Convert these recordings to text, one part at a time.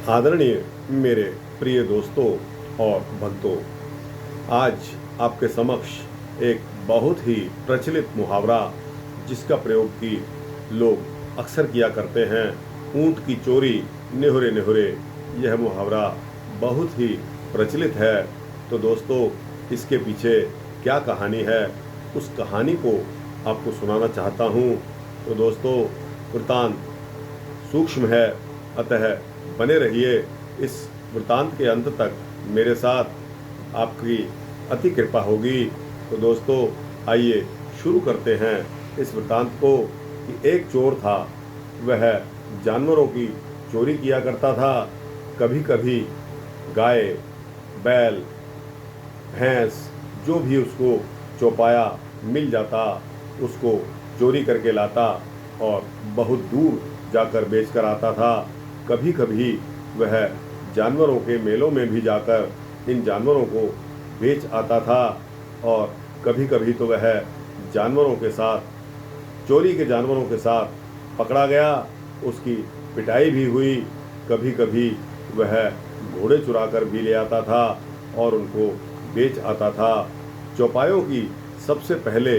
आदरणीय मेरे प्रिय दोस्तों और भक्तों, आज आपके समक्ष एक बहुत ही प्रचलित मुहावरा जिसका प्रयोग की लोग अक्सर किया करते हैं, ऊंट की चोरी निहुरे निहुरे। यह मुहावरा बहुत ही प्रचलित है। तो दोस्तों, इसके पीछे क्या कहानी है, उस कहानी को आपको सुनाना चाहता हूँ। तो दोस्तों, वृतांत सूक्ष्म है, अतः बने रहिए इस वृतांत के अंत तक। मेरे साथ आपकी अति कृपा होगी। तो दोस्तों, आइए शुरू करते हैं इस वृतांत को। कि एक चोर था, वह जानवरों की चोरी किया करता था। कभी कभी गाय, बैल, भैंस जो भी उसको चौपाया मिल जाता, उसको चोरी करके लाता और बहुत दूर जाकर बेच कर आता था। कभी कभी वह जानवरों के मेलों में भी जाकर इन जानवरों को बेच आता था। और कभी कभी तो वह जानवरों के साथ, चोरी के जानवरों के साथ पकड़ा गया, उसकी पिटाई भी हुई। कभी कभी वह घोड़े चुरा कर भी ले आता था और उनको बेच आता था। चौपायों की सबसे पहले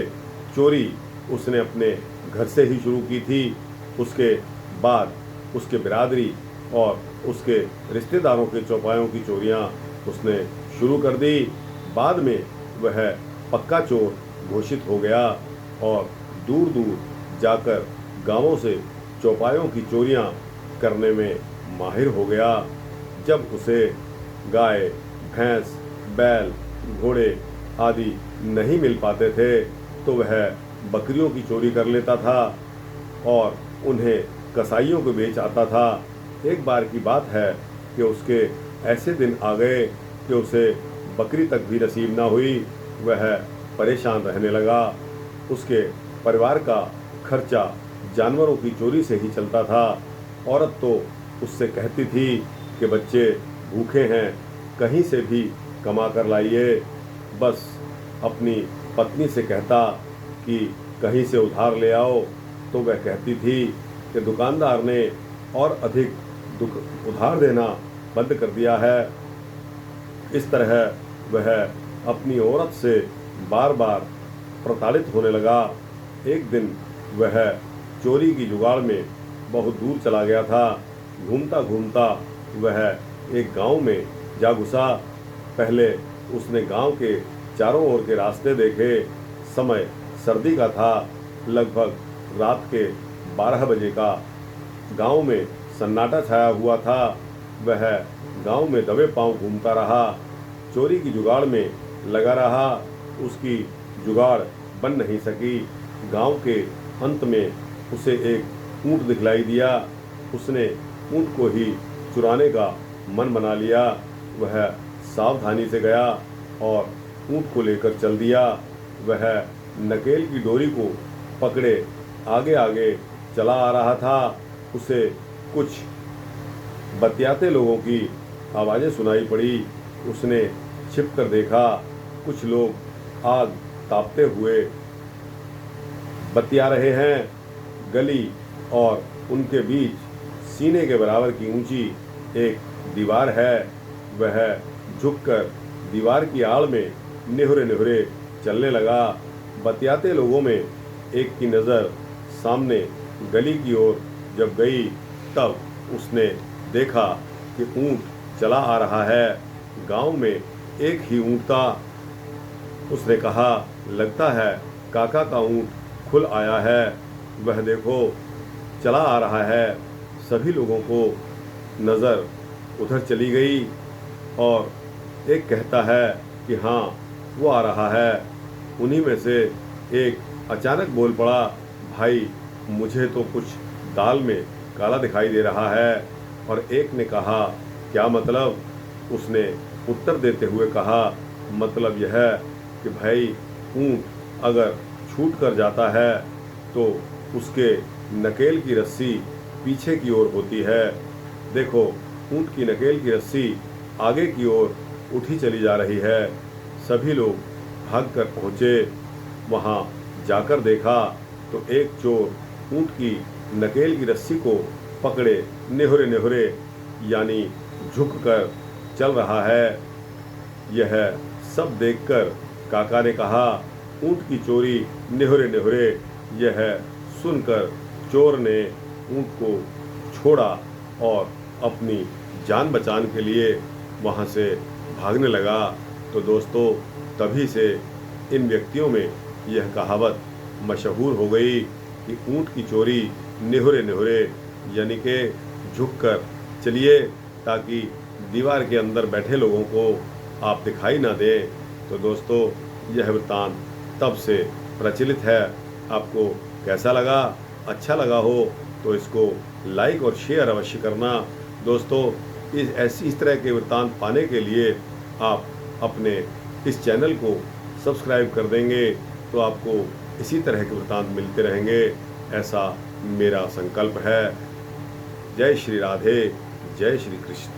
चोरी उसने अपने घर से ही शुरू की थी। उसके बाद उसके बिरादरी और उसके रिश्तेदारों के चौपायों की चोरियां उसने शुरू कर दी। बाद में वह पक्का चोर घोषित हो गया और दूर दूर जाकर गांवों से चौपायों की चोरियां करने में माहिर हो गया। जब उसे गाय, भैंस, बैल, घोड़े आदि नहीं मिल पाते थे, तो वह बकरियों की चोरी कर लेता था और उन्हें कसाईयों को बेच आता था। एक बार की बात है कि उसके ऐसे दिन आ गए कि उसे बकरी तक भी नसीब ना हुई। वह परेशान रहने लगा। उसके परिवार का खर्चा जानवरों की चोरी से ही चलता था। औरत तो उससे कहती थी कि बच्चे भूखे हैं, कहीं से भी कमा कर लाइए। बस अपनी पत्नी से कहता कि कहीं से उधार ले आओ, तो वह कहती थी कि दुकानदार ने और अधिक उधार देना बंद कर दिया है। इस तरह वह अपनी औरत से बार बार प्रताड़ित होने लगा। एक दिन वह चोरी की जुगाड़ में बहुत दूर चला गया था। घूमता घूमता वह एक गांव में जा घुसा। पहले उसने गांव के चारों ओर के रास्ते देखे। समय सर्दी का था, लगभग रात के 12 बजे का। गांव में सन्नाटा छाया हुआ था। वह गांव में दबे पांव घूमता रहा, चोरी की जुगाड़ में लगा रहा। उसकी जुगाड़ बन नहीं सकी। गांव के अंत में उसे एक ऊंट दिखलाई दिया। उसने ऊंट को ही चुराने का मन बना लिया। वह सावधानी से गया और ऊंट को लेकर चल दिया। वह नकेल की डोरी को पकड़े आगे आगे चला आ रहा था। उसे कुछ बतियाते लोगों की आवाज़ें सुनाई पड़ी। उसने छिप कर देखा, कुछ लोग आग तापते हुए बतिया रहे हैं। गली और उनके बीच सीने के बराबर की ऊंची एक दीवार है। वह झुककर दीवार की आड़ में निहुरे निहुरे चलने लगा। बतियाते लोगों में एक की नज़र सामने गली की ओर जब गई, तब उसने देखा कि ऊंट चला आ रहा है। गांव में एक ही ऊंट था। उसने कहा, लगता है काका का ऊंट खुल आया है। वह देखो चला आ रहा है। सभी लोगों को नज़र उधर चली गई और एक कहता है कि हाँ, वो आ रहा है। उन्हीं में से एक अचानक बोल पड़ा, भाई मुझे तो कुछ दाल में काला दिखाई दे रहा है। और एक ने कहा, क्या मतलब? उसने उत्तर देते हुए कहा, मतलब यह है कि भाई ऊंट अगर छूट कर जाता है तो उसके नकेल की रस्सी पीछे की ओर होती है। देखो, ऊंट की नकेल की रस्सी आगे की ओर उठी चली जा रही है। सभी लोग भागकर पहुँचे। वहाँ जाकर देखा तो एक चोर ऊंट की नकेल की रस्सी को पकड़े निहुरे निहुरे यानी झुककर चल रहा है। यह सब देखकर काका ने कहा, ऊंट की चोरी निहुरे निहुरे। यह सुनकर चोर ने ऊंट को छोड़ा और अपनी जान बचाने के लिए वहाँ से भागने लगा। तो दोस्तों, तभी से इन व्यक्तियों में यह कहावत मशहूर हो गई कि ऊंट की चोरी निहुरे निहुरे, यानी कि झुककर चलिए ताकि दीवार के अंदर बैठे लोगों को आप दिखाई ना दें। तो दोस्तों, यह वृत्तांत तब से प्रचलित है। आपको कैसा लगा? अच्छा लगा हो तो इसको लाइक और शेयर अवश्य करना। दोस्तों, इस तरह के वृत्तांत पाने के लिए आप अपने इस चैनल को सब्सक्राइब कर देंगे तो आपको इसी तरह के वृत्तांत मिलते रहेंगे, ऐसा मेरा संकल्प है। जय श्री राधे, जय श्री कृष्ण।